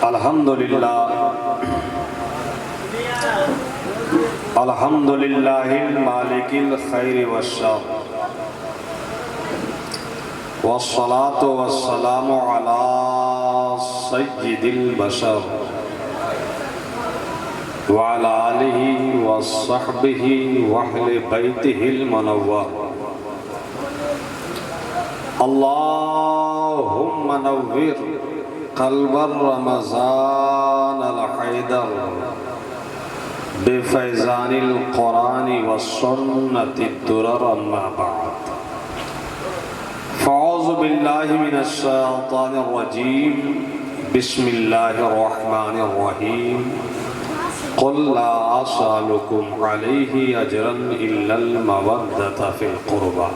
الحمدللہ المالک الخیر والشر والصلاة والسلام علی سید البشر وعلى آلہ وصحبہ وأہل بیتہ المنور اللہم نور قلب رمضان الحیدر بفیضان القرآن والسنة الدرر اما بعد فاعوذ باللہ من الشیطان الرجیم بسم اللہ الرحمن الرحیم قل لا اسألكم علیہ اجرا الا المودة فی القربى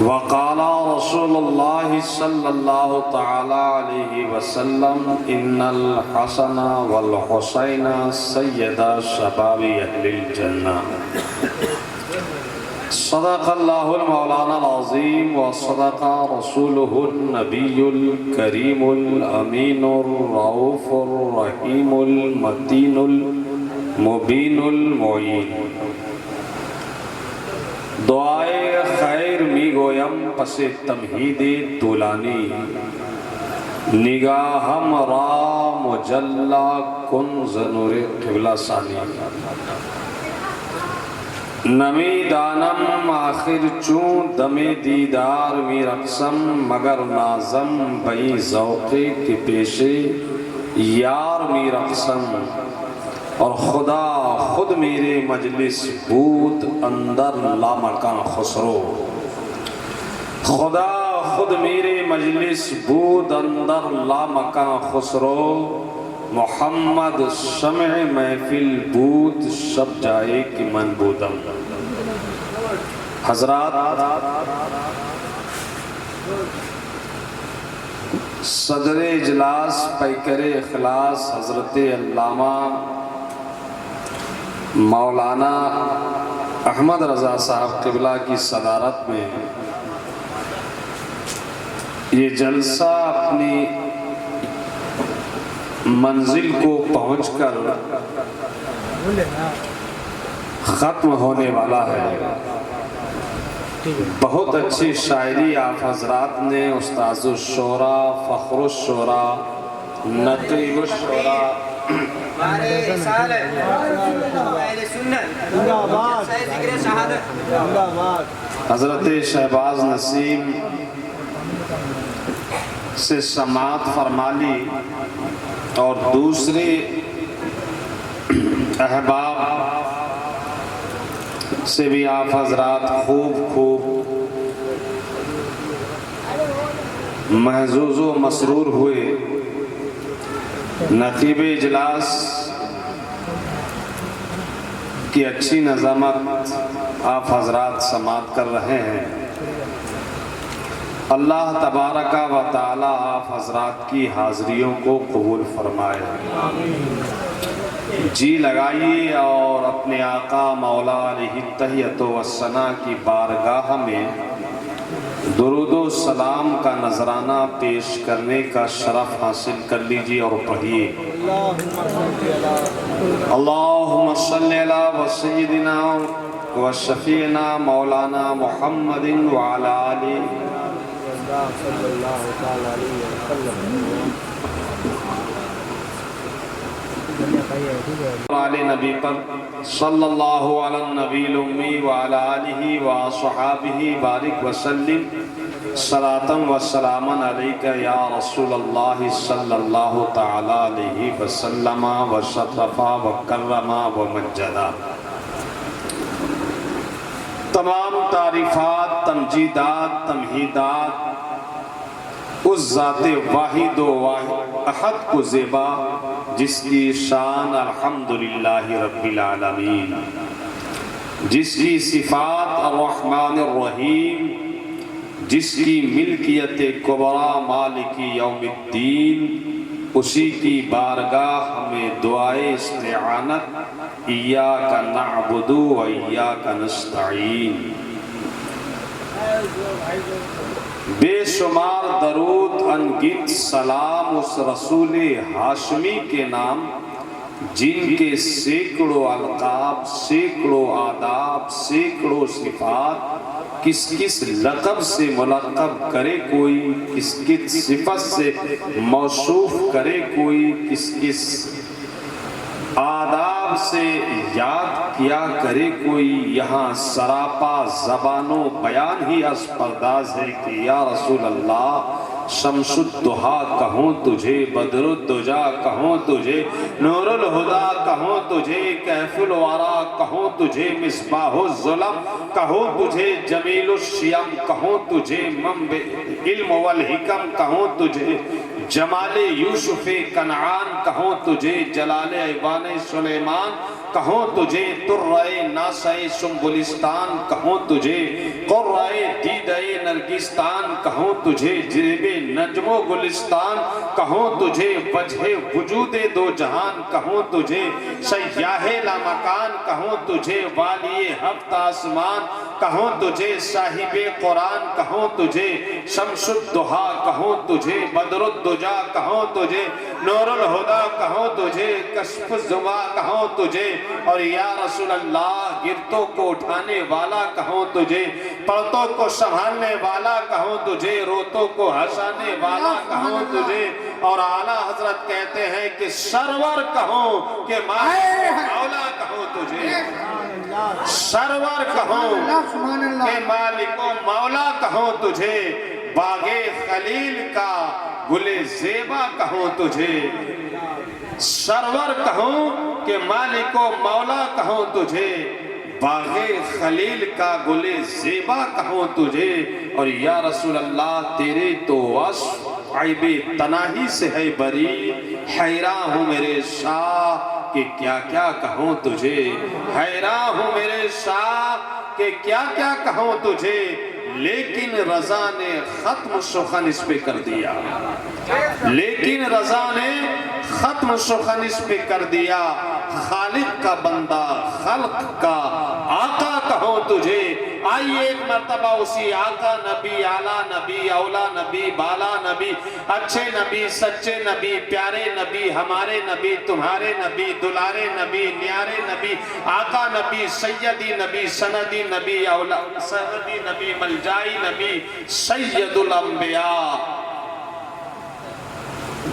وقال رسول اللہ صلی اللہ تعالی علیہ وسلم ان الحسن والحسین سید شباب اہل الجنہ صدق اللہ المولانا العظیم وصدق رسولہ النبی الکریم الامین الرؤوف الرحیم المتین المبین المعین دعائے خیر می گویم پس تمہید طولانی نگاہم را مجلہ کن زنور قبلہ ثانی نمی دانم آخر چون دم دیدار می رقصم مگر نازم بئی ذوقے کے پیشے یار می رقصم اور خدا خود میرے مجلس بود اندر لامکان خسرو خدا خود میرے مجلس بود اندر لامکان خسرو محمد شمع محفل بود شب جائے کہ من بودم حضرات صدر اجلاس پیکر اخلاص حضرت علامہ مولانا احمد رضا صاحب قبلہ کی صدارت میں یہ جلسہ اپنی منزل کو پہنچ کر ختم ہونے والا ہے بہت اچھی شاعری آپ حضرات نے استاذ الشعراء فخر الشعراء نقیب الشعراء حضرت شہباز نسیم سے سماعت فرما لی اور دوسرے احباب سے بھی آپ حضرات خوب محظوظ و مسرور ہوئے نقیب اجلاس کی اچھی نظامت آپ حضرات سماعت کر رہے ہیں اللہ تبارک و تعالی آپ حضرات کی حاضریوں کو قبول فرمائے جی لگائیے اور اپنے آقا مولا علیہ التحیۃ والثناء کی بارگاہ میں درود و سلام کا نذرانہ پیش کرنے کا شرف حاصل کر لیجیے اور پڑھیے اللہم صلی علی سیدنا و شفیعنا مولانا محمد وعلی آلہ علی نبی پر صلی اللہ علی النبی الامی وعلی آلہ وصحابہ بارک وسلم صلاة و سلاما علیکہ یا رسول اللہ صلی اللہ تعالی علیہ وسلم وشرف وکرم ومجد تمام تعریفات تمجیدات تمہیدات اس ذات واحد و احد کو زیبا جس کی شان الحمدللہ رب العالمین جس کی صفات الرحمن الرحیم جس کی ملکیت کبریٰ مالک یوم الدین اسی کی بارگاہ ہمیں دعائے استعانت ایاک نعبد و ایاک نستعین بے شمار درود انگنت سلام اس رسول ہاشمی کے نام جن کے سینکڑوں القاب، سینکڑوں آداب، سینکڑوں صفات، کس کس لقب سے ملقب کرے کوئی، کس کس صفت سے موصوف کرے کوئی، کس کس آداب سے یاد کیا کرے کوئی، یہاں سراپا زبان و بیان ہی اس پرداز ہے کہ یا رسول اللہ شمس الضحیٰ کہوں تجھے، بدر الدجا کہوں تجھے، نور الہدا کہوں تجھے، کہف الورا کہوں تجھے، مصباح الظلم کہوں تجھے، جمیل الشیم کہوں تجھے، منبع علم والحکم کہوں تجھے، جمال یوسف کنعان کہوں تجھے، جلال ایوان سلیمان کہوں تجھے، ترائے ناسائے سنبلستان کہوں تجھے، قرائے دیدہ نرگستان کہوں تجھے، جیب نجم و گلستان کہوں تجھے، وجہ وجود دو جہان کہوں تجھے، سیاہ لامکان کہوں تجھے، والی ہفت آسمان کہوں تجھے، صاحب قرآن کہوں تجھے، شمس الضحیٰ کہوں تجھے، بدر الدجا کہوں تجھے، نور الہدا کہوں تجھے، کشف الزما کہوں تجھے، اور یا رسول اللہ گرتوں کو اٹھانے والا کہوں تجھے، پڑتوں کو سنبھالنے والا کہوں تجھے، روتوں کو ہنسانے والا کہوں تجھے، اور اعلیٰ حضرت کہتے ہیں کہ سرور کہوں کہ مولا کہوں تجھے، سرور کہوں کہ مالک و مولا کہوں تجھے، باغ خلیل کا گل زیبا کہوں تجھے، سرور کہوں کہ مالک و مولا کہوں تجھے، باغ خلیل کا گل زیبا کہوں تجھے، اور یا رسول اللہ تیرے تو وصف عیب تناہی سے ہے بری، حیران ہوں میرے شاہ کہ کیا کیا کہوں تجھے، حیران ہوں میرے شاہ کہ کیا کیا کہوں تجھے، لیکن رضا نے ختم سخن اس پہ کر دیا، لیکن رضا نے ختم سخن اس پہ کر دیا، خالق کا بندہ خلق کا آقا کہوں تجھے، آئیے ایک مرتبہ اسی آقا نبی، اعلیٰ نبی، اولا نبی، بالا نبی، اچھے نبی، سچے نبی، پیارے نبی، ہمارے نبی، تمہارے نبی، دلارے نبی، نیارے نبی، آقا نبی، سیدی نبی، سندی نبی، اولا سندی نبی، ملجائی نبی، سید الانبیاء،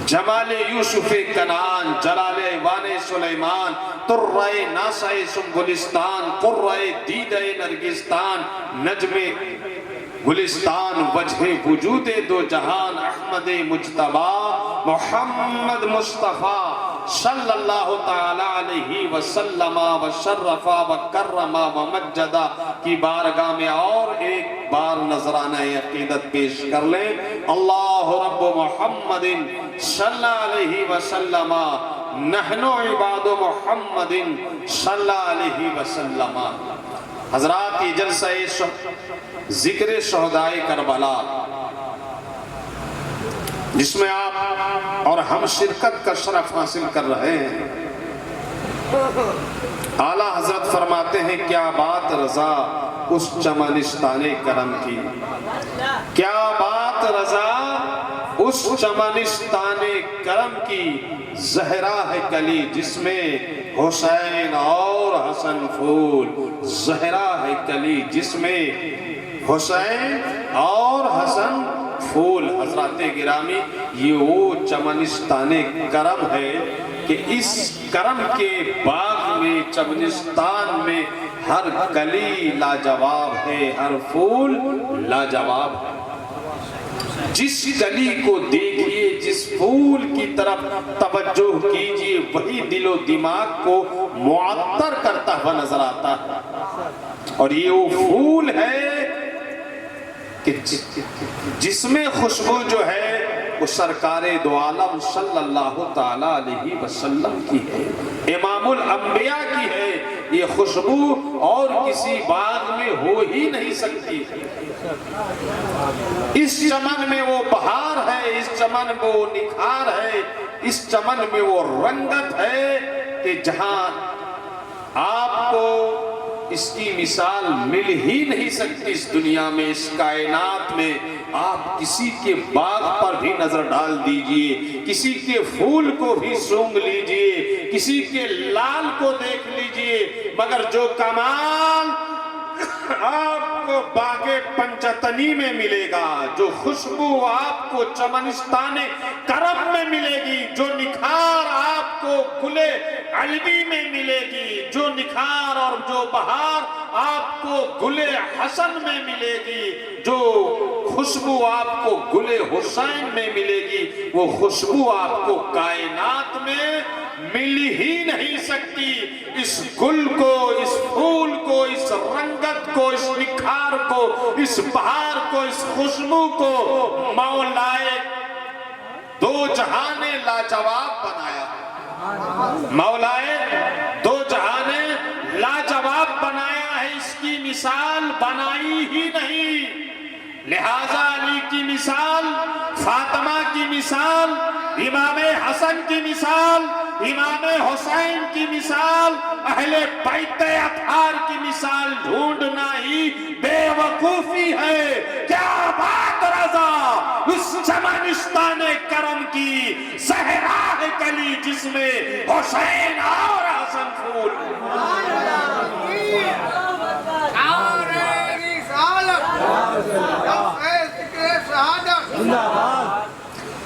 جمال یوسف کنعان، جلال ایوان سلیمان، ترائے ناسائے سنبلستان، قرائے دیدہ نرگستان، نجم گلستان، وجہ وجود دو جہان، احمد مجتبی محمد مصطفیٰ صلی اللہ تعالی علیہ وسلم وشرف وکرم ومجد کی بارگاہ میں اور ایک بار نذرانہ عقیدت پیش کر لیں۔ اللہ رب محمد صلی اللہ علیہ وسلم، نحن عباد محمد صلی اللہ علیہ وسلم۔ حضرات یہ جلسہ ذکر شہدائے کربلا جس میں آپ اور ہم شرکت کا شرف حاصل کر رہے ہیں، اعلیٰ حضرت فرماتے ہیں کیا بات رضا اس چمنستان کرم کی، کیا بات رضا اس چمنستان کرم کی، زہرا ہے کلی جس میں حسین اور حسن پھول، زہرا ہے کلی جس میں حسین اور حسن پھول۔ حضرات گرامی یہ وہ چمنستان کرم ہے کہ اس کرم کے باغ میں، چمنستان میں ہر کلی لاجواب ہے، ہر پھول لاجواب ہے۔ جس کلی کو دیکھیے، جس پھول کی طرف توجہ کیجئے، وہی دل و دماغ کو معطر کرتا ہوا نظر آتا ہے، اور یہ وہ پھول ہے کہ جس میں خوشبو جو ہے وہ سرکار دو عالم صلی اللہ تعالی علیہ وسلم کی ہے، امام الانبیاء کی ہے۔ یہ خوشبو اور کسی باغ میں ہو ہی نہیں سکتی۔ اس چمن میں وہ بہار ہے، اس چمن میں وہ نکھار ہے، اس چمن میں وہ رنگت ہے کہ جہاں آپ کو اس کی مثال مل ہی نہیں سکتی۔ اس دنیا میں، اس کائنات میں آپ کسی کے باغ پر بھی نظر ڈال دیجئے، کسی کے پھول کو بھی سونگھ لیجئے، کسی کے لال کو دیکھ لیجئے، مگر جو کمال آپ کو باغ پنجتنی میں ملے گا، جو خوشبو آپ کو چمنستان کرم میں ملے گی، جو نکھار آپ کو گلے علوی میں ملے گی، جو نکھار اور جو بہار آپ کو گلے حسن میں ملے گی، جو خوشبو آپ کو گلے حسین میں ملے گی، وہ خوشبو آپ کو کائنات میں مل ہی نہیں سکتی۔ اس گل کو، اس پھول کو، اس رنگت کو، اس نکھار کو، اس بہار کو، اس خوشبو کو مولائے دو جہان لاجواب بنایا۔ مولائے دو جہان لاجواب بنایا ہے، اس کی مثال بنائی ہی نہیں۔ لہذا علی کی مثال، فاطمہ کی مثال، امام حسن کی مثال، امام حسین کی مثال، اہل بیت اطہار کی مثال ڈھونڈنا ہی بے وقوفی ہے۔ کیا بات رضا اس چمنستان کرم کی، زہرا ہے کلی جس میں حسین اور حسن پھول۔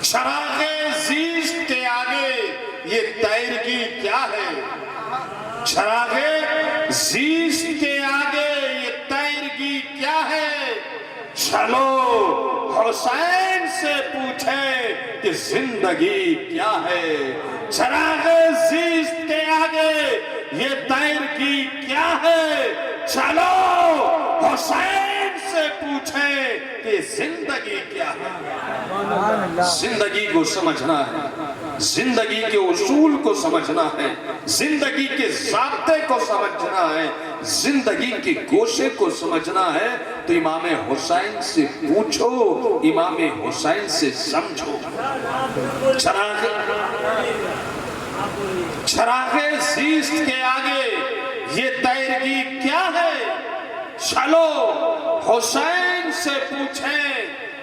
چراغ زیست کے آگے یہ تیرگی کیا ہے؟ چراغ زیست کے آگے یہ تیرگی کیا ہے؟ چلو حسین سے پوچھیں کہ زندگی کیا ہے۔ چراغ زیست کے آگے یہ تیرگی کیا ہے؟ چلو حسین سے پوچھیں کہ زندگی کیا ہے۔ زندگی کو سمجھنا ہے، زندگی کے اصول کو سمجھنا ہے، زندگی کے ضابطے کو سمجھنا ہے، زندگی کے گوشے کو سمجھنا ہے، تو امام حسین سے پوچھو، امام حسین سے سمجھو۔ چراغ زیست کے آگے یہ تیرگی کیا ہے؟ چلو حسین سے پوچھیں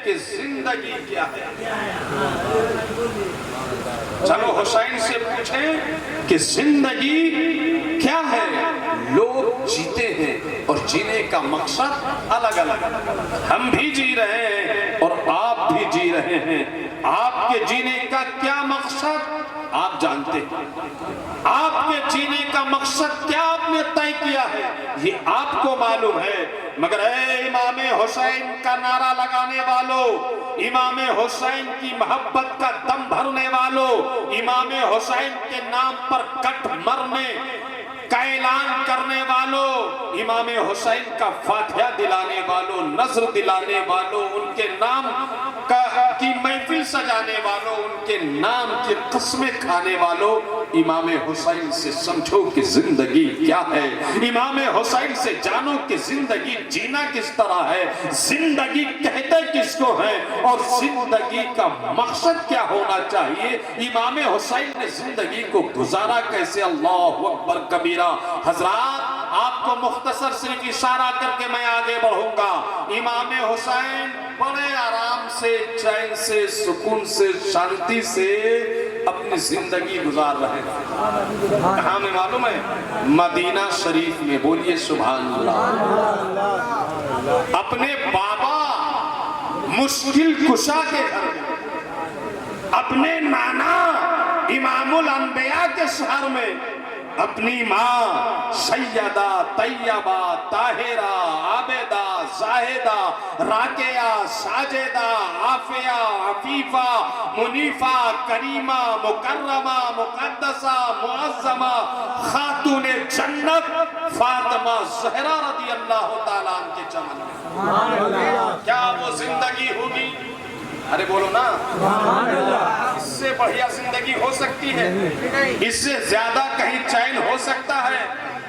کہ زندگی کیا ہے۔ چلو حسین سے پوچھیں کہ زندگی کیا ہے۔ لوگ جیتے ہیں اور جینے کا مقصد الگ الگ، ہم بھی جی رہے ہیں اور آپ بھی جی رہے ہیں۔ آپ کے جینے کا کیا مقصد آپ جانتے ہیں، آپ کے جینے کا مقصد کیا آپ نے طے کیا ہے یہ آپ کو معلوم ہے، مگر اے امام حسین کا نعرہ لگانے والوں، امام حسین کی محبت کا دم بھرنے والوں، امام حسین کے نام پر کٹ مرنے کا اعلان کرنے والوں، امام حسین کا فاتحہ دلانے والوں، نظر دلانے والوں، ان کے نام کی محفل سجانے والوں، ان کے نام کی قسمیں کھانے والوں، امام حسین سے سمجھو کہ زندگی کیا ہے۔ امام حسین سے جانو کہ زندگی جینا کس طرح ہے، زندگی کہتے کس کو ہے، اور زندگی کا مقصد کیا ہونا چاہیے۔ امام حسین نے زندگی کو گزارا کیسے؟ اللہ اکبر کبیرہ۔ حضرات آپ کو مختصر صرف اشارہ کر کے میں آگے بڑھوں گا۔ امام حسین بڑے آرام سے، چین سے، سکون سے، شانتی سے اپنی زندگی گزار رہے ہیں۔ کہاں میں معلوم ہے؟ مدینہ شریف میں۔ بولیے سبحان اللہ۔ اپنے بابا مشکل کشا کے گھر میں، اپنے نانا امام الانبیاء کے شہر میں، اپنی ماں سیدہ طیبہ طاہرہ عابدہ زاہدہ راکعہ ساجدہ عافیہ عفیفہ منیفہ کریمہ مکرمہ مقدسہ معظمہ خاتون جنت فاطمہ زہرا رضی اللہ تعالیٰ عنہ کے چمن میں، کیا وہ زندگی ہوگی؟ ارے بولو نا، اس سے بڑھیا زندگی ہو سکتی ہے؟ اس سے زیادہ کہیں چین ہو سکتا ہے؟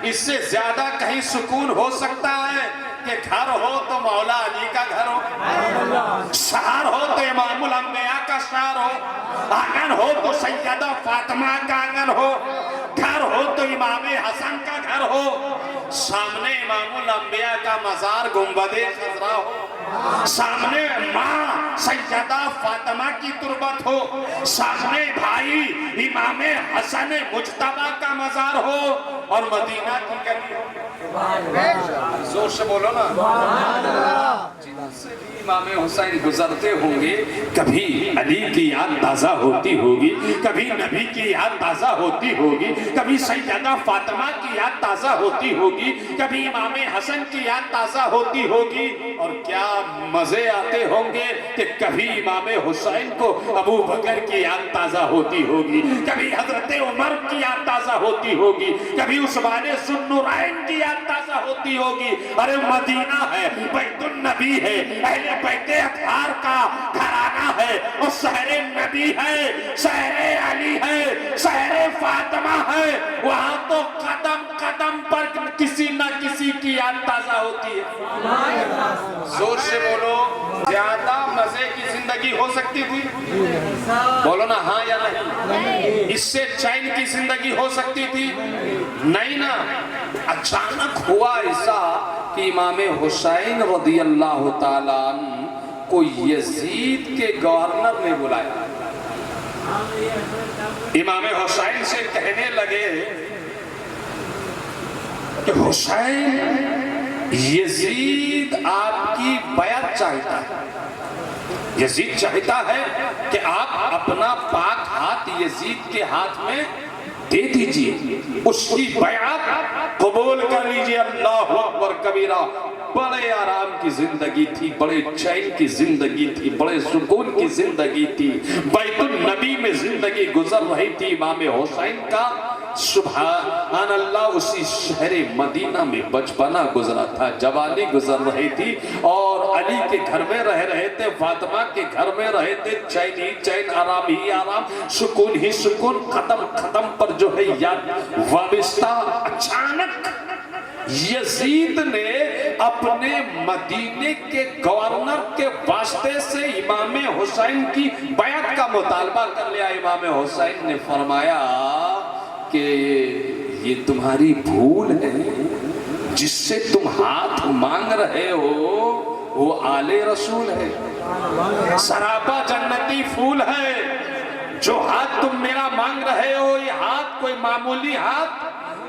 اس سے زیادہ کہیں سکون ہو سکتا ہے کہ گھر ہو تو مولا علی کا گھر ہو، شہر ہو تو امام الانبیاء کا شہر ہو، آنگن ہو تو سیدہ فاطمہ کا آنگن ہو، گھر ہو تو امام حسن کا گھر ہو، سامنے امام الانبیاء کا مزار گنبد خضرا ہو؟ سامنے ماں سیدہ فاطمہ کی تربت ہو، سامنے بھائی امام حسن مجتبی کا مزار ہو، اور مدینہ کی گلی ہو۔ زور سے بولو نا، جہاں سے بھی امام حسین گزرتے ہوں گے، کبھی علی کی یاد تازہ ہوتی ہوگی، کبھی نبی کی یاد تازہ ہوتی ہوگی، کبھی سیدہ فاطمہ کی یاد تازہ ہوتی ہوگی، کبھی امام حسن کی یاد تازہ ہوتی ہوگی، اور کیا مزے آتے ہوں گے کہ کبھی امام حسین کو ابو بکر کی یاد تازہ ہوتی ہوگی، کبھی حضرت عمر کی یاد تازہ ہوتی ہوگی، کبھی عثمان ذو النورین کی یاد تازہ ہوتی ہوگی۔ ارے مدینہ ہے، بیت النبی ہے، اہل بیت اطہار کا گھرانہ ہے، اور شہر نبی ہے، شہر علی ہے، شہر فاطمہ ہے، وہاں تو قدم قدم پر کسی نہ کسی کی یاد تازہ ہوتی ہے۔ زور سے بولو، زیادہ مزے کی زندگی ہو سکتی تھی؟ بولو نا ہاں یا نہیں۔ اس سے چین کی زندگی ہو سکتی تھی؟ نہیں نا۔ اچانک ہوا ایسا کہ امام حسین رضی اللہ تعالیٰ عنہ کو یزید کے گورنر نے بلایا، امام حسین سے کہنے لگے کہ حسین، یزید آپ کی بیعت چاہتا ہے، یزید چاہتا ہے کہ آپ اپنا پاک ہاتھ یزید کے ہاتھ میں دے دیجئے، اس کی بیعت قبول کر لیجئے۔ اللہ اکبر کبیرہ۔ بڑے آرام کی زندگی تھی، بڑے چین کی زندگی تھی، بڑے سکون کی زندگی تھی، بیت النبی میں زندگی گزر رہی تھی امام حسین کا۔ سبحان اللہ، اسی شہر مدینہ میں بچپنا گزرا تھا، جوانی گزر رہی تھی، اور علی کے گھر میں رہ رہے تھے، فاطمہ کے گھر میں رہے تھے، چین ہی چین، آرام ہی آرام، سکون ہی سکون، قدم قدم پر جو ہے یاد وابستہ۔ اچانک یزید نے اپنے مدینے کے گورنر کے واسطے سے امام حسین کی بیعت کا مطالبہ کر لیا۔ امام حسین نے فرمایا کہ یہ تمہاری بھول ہے، جس سے تم ہاتھ مانگ رہے ہو وہ آل رسول ہے، سراپا جنتی پھول ہے۔ جو ہاتھ تم میرا مانگ رہے ہو یہ ہاتھ کوئی معمولی ہاتھ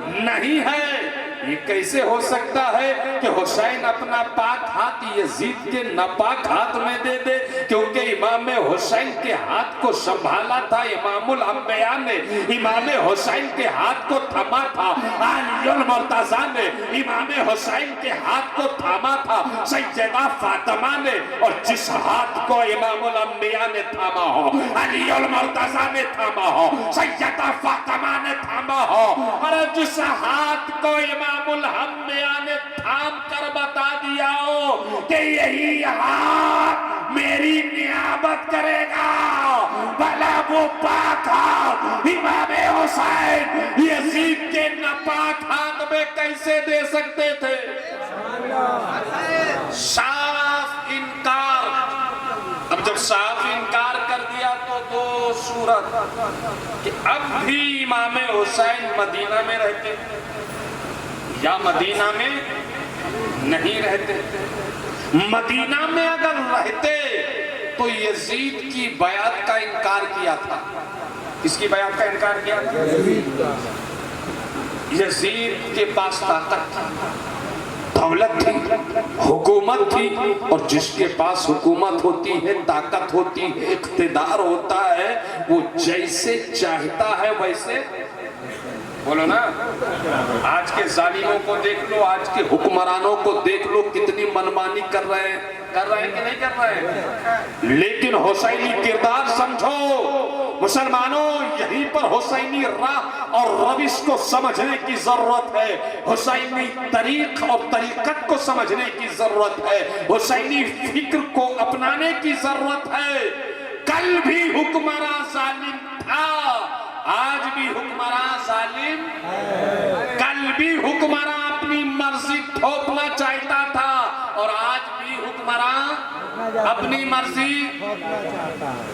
نہیں ہے۔ یہ کیسے ہو سکتا ہے کہ حسین اپنا پاک ہاتھ یزید کے ناپاک ہاتھ میں دے دے؟ کیونکہ امام حسین کے ہاتھ کو سنبھالا تھا امام الانبیاء نے، امام حسین کے ہاتھ کو تھاما تھا علی المرتضیٰ نے، امام حسین کے ہاتھ کو تھاما تھا سیدہ فاطمہ نے، اور جس ہاتھ کو امام الانبیاء نے تھاما ہو، علی المرتضیٰ نے تھاما ہو، سیدہ فاطمہ نے تھاما ہو، اور جس ہاتھ کو امام الانبیاء نے تھام کر بتا دیا ہو کہ یہی ہاتھ میری نیابت کرے گا، بھلا وہ پاک ہاتھ امام حسین یزید کے ناپاک ہاتھ میں کیسے دے سکتے تھے؟ صاف انکار۔ اب جب صاف انکار کر دیا تو دو صورت کہ اب بھی امام حسین مدینہ میں رہتے یا مدینہ میں نہیں رہتے۔ مدینہ میں اگر رہتے تو یزید کی بیعت کا انکار کیا تھا۔ کس کی بیعت کا انکار کیا تھا؟ یزید کے پاس طاقت تھی، دولت تھی، حکومت تھی، اور جس کے پاس حکومت ہوتی ہے، طاقت ہوتی ہے، اقتدار ہوتا ہے، وہ جیسے چاہتا ہے ویسے، بولو نا، آج کے ظالموں کو دیکھ لو، آج کے حکمرانوں کو دیکھ لو، کتنی منمانی کر رہے ہیں کہ نہیں کر رہے ہیں؟ لیکن حسینی کردار سمجھو مسلمانوں، یہیں پر حسینی راہ اور روش کو سمجھنے کی ضرورت ہے، حسینی طریق اور طریقت کو سمجھنے کی ضرورت ہے، حسینی فکر کو اپنانے کی ضرورت ہے۔ کل بھی حکمراں ظالم تھا، آج بھی حکمراں ظالم، کل بھی حکمراں اپنی مرضی تھوپنا چاہتا تھا، اور آج بھی حکمراں اپنی مرضی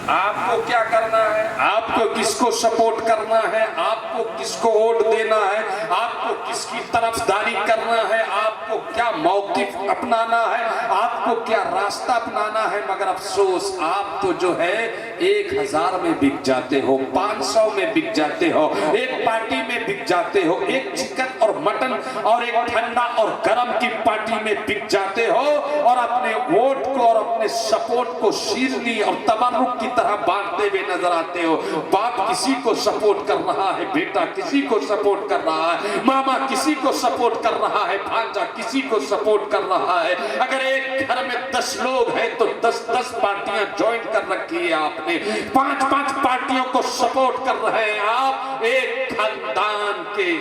آپ کو کیا کرنا ہے، آپ کو کس کو سپورٹ کرنا ہے، آپ کو کس کو ووٹ دینا ہے، آپ کو کس کی طرفداری کرنا ہے، آپ کو کیا موقف اپنانا ہے، آپ کو کیا راستہ اپنانا ہے، مگر افسوس آپ تو جو ہے 1000 میں بک جاتے ہو، 500 میں بک جاتے ہو، ایک پارٹی میں بک جاتے ہو، ایک چکن اور مٹن اور ایک ٹھنڈا اور گرم کی پارٹی میں بک جاتے ہو، اور اپنے ووٹ کو اور اپنے سپورٹ کو شیرنی اور تبرک کی طرح بانٹتے ہوئے نظر آتے ہو۔ باپ کسی کو سپورٹ کر رہا ہے، بیٹا کسی کو سپورٹ کر رہا ہے، ماما کسی کو سپورٹ کر رہا ہے، بھانجا کسی کو سپورٹ کر رہا ہے۔ اگر ایک گھر میں 10 لوگ ہیں تو 10 پارٹیاں جوائن کر رکھی ہے آپ نے، 5 پارٹیوں کو سپورٹ کر رہے ہیں آپ۔ ایک خاندان کے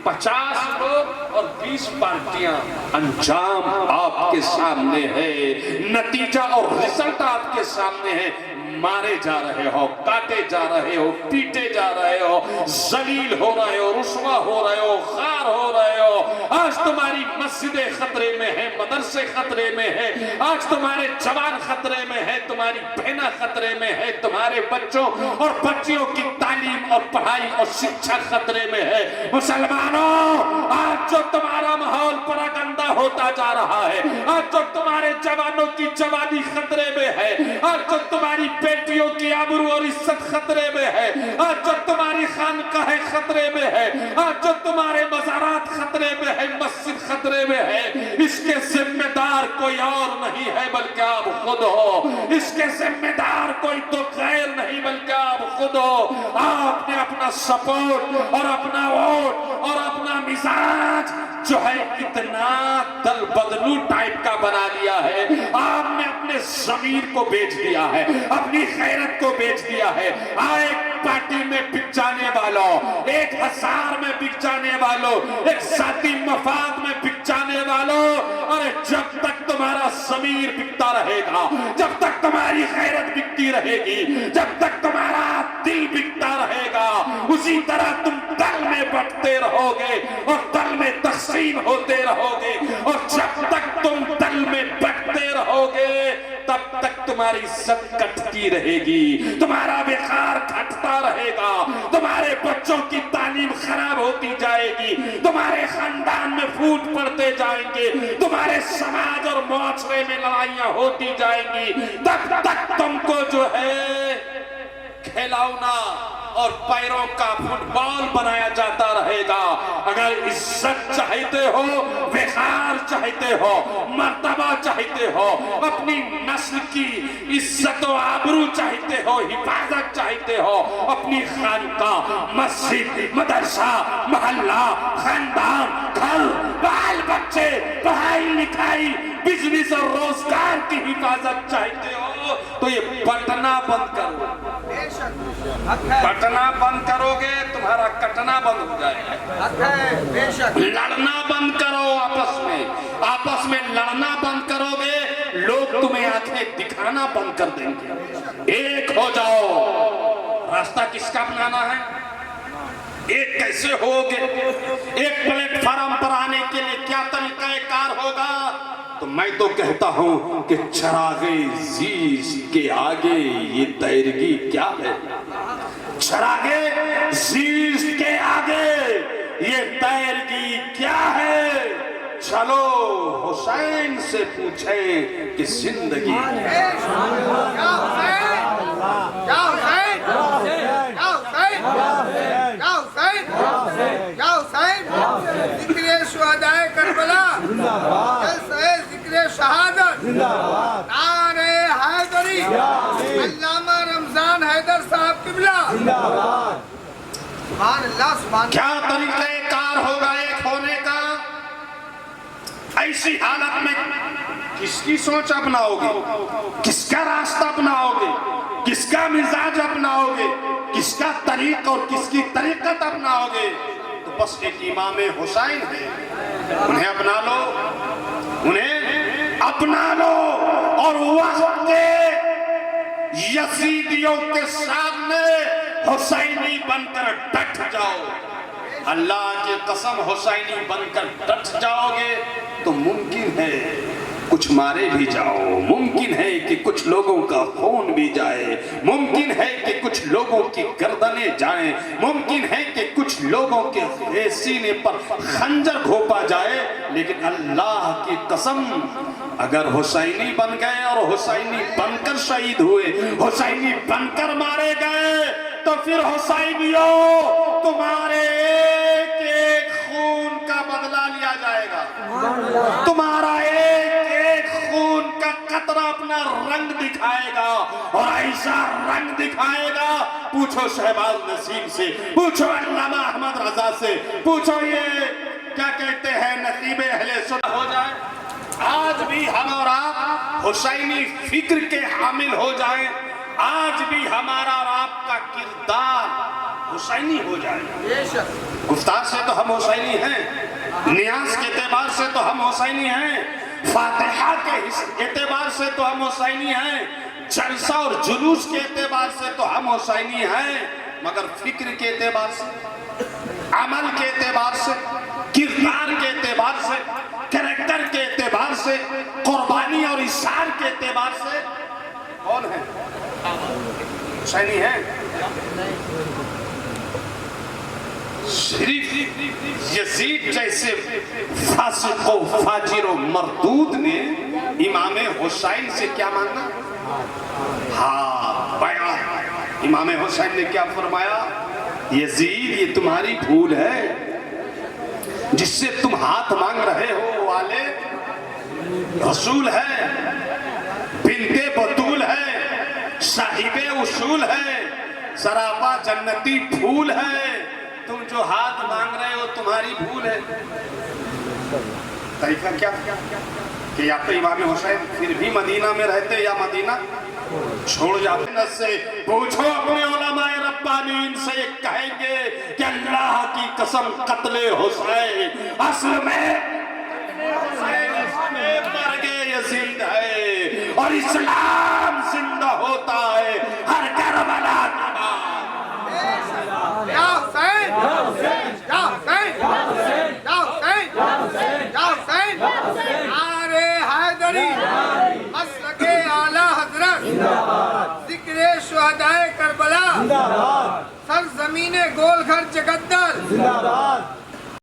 50 لوگ اور 20 پارٹیاں، انجام آپ کے سامنے ہے، نتیجہ اور رزلٹ آپ کے سامنے ہے۔ مارے جا رہے ہو، کاٹے جا رہے ہو، پیٹے جا رہے ہو، ذلیل ہو رہے ہو، رسوا ہو رہے ہو، خار ہو رہے ہو۔ آج تمہاری مسجدیں خطرے میں ہیں، مدرسے خطرے میں ہیں، آج تمہارے جوان خطرے میں ہیں، تمہاری بہنیں خطرے میں ہیں، تمہارے بچوں اور بچیوں کی تعلیم اور پڑھائی اور شکشا خطرے میں ہے۔ مسلمانوں، آج جو تمہارا ماحول پراگندہ ہوتا جا رہا ہے، آج جو تمہارے جوانوں کی جوانی خطرے میں ہے، آج جو تمہاری بیٹیوں کی آبرو اور عزت خطرے میں ہے، آج جو تمہاری خانقاہ خطرے میں ہے، آج جو تمہارے مزارات خطرے میں ہے، مسجد خطرے میں ہے، اس کے ذمہ دار کوئی اور نہیں ہے بلکہ آپ خود ہو۔ اس کے ذمہ دار کوئی تو غیر نہیں بلکہ آپ خود ہو۔ آپ نے اپنا سپورٹ اور اپنا ووٹ اور اپنا مزاج جو ہے اتنا دل بدلو ٹائپ کا بنا لیا ہے، آپ نے اپنے ضمیر کو بیچ دیا ہے، اپنی خیرت کو بیچ دیا ہے۔ ایک پارٹی میں بک جانے والوں، 1000 میں بک جانے والوں، ایک ذاتی مفاد میں بک جانے والوں، ارے جب تک تمہارا ضمیر بکتا رہے گا، جب تک تمہاری خیرت بکتی رہے گی، جب تک تمہارا دل بکتا رہے گا، اسی طرح تم دل میں بٹتے رہو گے اور دل میں تقسیم ہوتے رہو گے، اور جب تک تم دل میں بٹتے رہو گے تب تک تمہاری عزت کٹتی رہے گی، تمہارا وقار گھٹتا رہے گا، تمہارے بچوں کی تعلیم خراب ہوتی جائے گی، تمہارے خاندان میں پھوٹ پڑتے جائیں گے، تمہارے سماج اور معاشرے میں لڑائیاں ہوتی جائیں گی، تب تک تم کو جو ہے کھلونا اور پیروں کا فٹ بال بنایا جاتا رہے گا۔ اگر عزت چاہتے ہو، وقار چاہتے ہو، مرتبہ چاہتے ہو، اپنی نسل کی عزت و آبرو چاہتے ہو، حفاظت چاہتے ہو، اپنی خانقاہ، مسجد، مدرسہ، محلہ، خاندان، گھر، بال بچے، پڑھائی لکھائی، بزنس اور روزگار کی حفاظت چاہتے ہو تو یہ بٹنا بند کرو۔ بٹنا بند کرو گے تمہارا کٹنا بند ہو جائے گا۔ لڑنا بند کرو، آپس میں لڑنا بند کرو گے، لوگ تمہیں آنکھیں دکھانا بند کر دیں گے۔ ایک ہو جاؤ۔ راستہ کس کا اپنانا ہے؟ ایک کیسے ہوگے؟ ایک پلیٹ فارم پر آنے کے لیے کیا طریقہ کار ہوگا؟ تو میں تو کہتا ہوں کہ چراغ زیست کے آگے یہ تیرگی کیا ہے؟ چراغ زیست کے آگے یہ تیرگی کیا ہے؟ چلو حسین سے پوچھیں کہ زندگی ذکر شہدائے کربلا، ذکر شہادت، نعرہ حیدری، علامہ رمضان حیدر صاحب قبلہ۔ سبحان اللہ، سبحان اللہ۔ کیا طریقہ کار ہوگا ایک ہونے کا؟ ایسی حالت میں کس کی سوچ اپناؤ گے؟ کس کا راستہ اپناؤ گے؟ کس کا مزاج اپناؤ گے؟ کس کا طریق اور کس کی طریقت اپناؤ گے؟ تو بس ایک امام حسین ہے، انہیں اپنا لو، انہیں اپنا لو، اور وقت کے یزیدیوں کے سامنے حسینی بن کر ڈٹ جاؤ۔ اللہ کی قسم حسینی بن کر ڈٹ جاؤ گے تو ممکن ہے کچھ مارے بھی جاؤ، ممکن ہے کہ کچھ لوگوں کا خون بھی جائے، ممکن ہے کہ کچھ لوگوں کی گردنیں جائیں، ممکن ہے کہ کچھ لوگوں کے سینے پر خنجر گھونپا جائے، لیکن اللہ کی قسم اگر حسینی بن گئے اور حسینی بن کر شہید ہوئے، حسینی بن کر مارے گئے، تو پھر حسینیوں تمہارے ایک ایک خون کا بدلہ لیا جائے گا، تمہارا ایک ایک خون کا قطرہ اپنا رنگ دکھائے گا، اور ایسا رنگ دکھائے گا، پوچھو شہباز نسیم سے، پوچھو علامہ احمد رضا سے، پوچھو یہ کیا کہتے ہیں نصیب اہل سنت ہو جائے، آج بھی ہم اور آپ حسینی فکر کے حامل ہو جائیں، آج بھی ہمارا اور آپ کا کردار حسینی ہو جائے، گفتار سے تو ہم حسینی ہیں، نیاز کے اعتبار سے تو ہم حسینی ہیں، فاتحہ کے اعتبار سے تو ہم حسینی ہیں، جلسہ اور جلوس کے اعتبار سے تو ہم حسینی ہیں، مگر فکر کے اعتبار سے، عمل کے اعتبار سے، کردار کے اعتبار سے، کریکٹر کے اعتبار سے، قربانی اور اثار کے اعتبار سے کون ہے؟ حسینی ہے؟ شریف یزید جیسے فاسق و فاجر و مردود نے امام حسین سے کیا ماننا؟ ہاں بیان، امام حسین نے کیا فرمایا؟ یزید یہ تمہاری بھول ہے، جس سے تم ہاتھ مانگ رہے ہو والے رسول ہے، بنت بطول ہے، صاحب اصول ہے، سراپا جنتی پھول ہے، تم جو ہاتھ مانگ رہے ہو تمہاری بھول ہے۔ طریقہ کیا کہ یا تو امام حسین پھر بھی مدینہ میں رہتے یا مدینہ چھوڑ جاتے۔ سے پوچھو اپنے علماء ربانین سے، یہ کہیں گے کہ اللہ کی قسم قتل حسین اصل میں مرگ یزید ہے، اور اسلام زندہ ہوتا ہے ہر کربلا کے بعد۔ یا حسین، یا حسین، یا حسین، یا حسین، یا حسین، نعرہ حیدری، مسلک اعلیٰ حضرت، ذکر شہدائے کربلا، سرزمین گول گھر جگدر،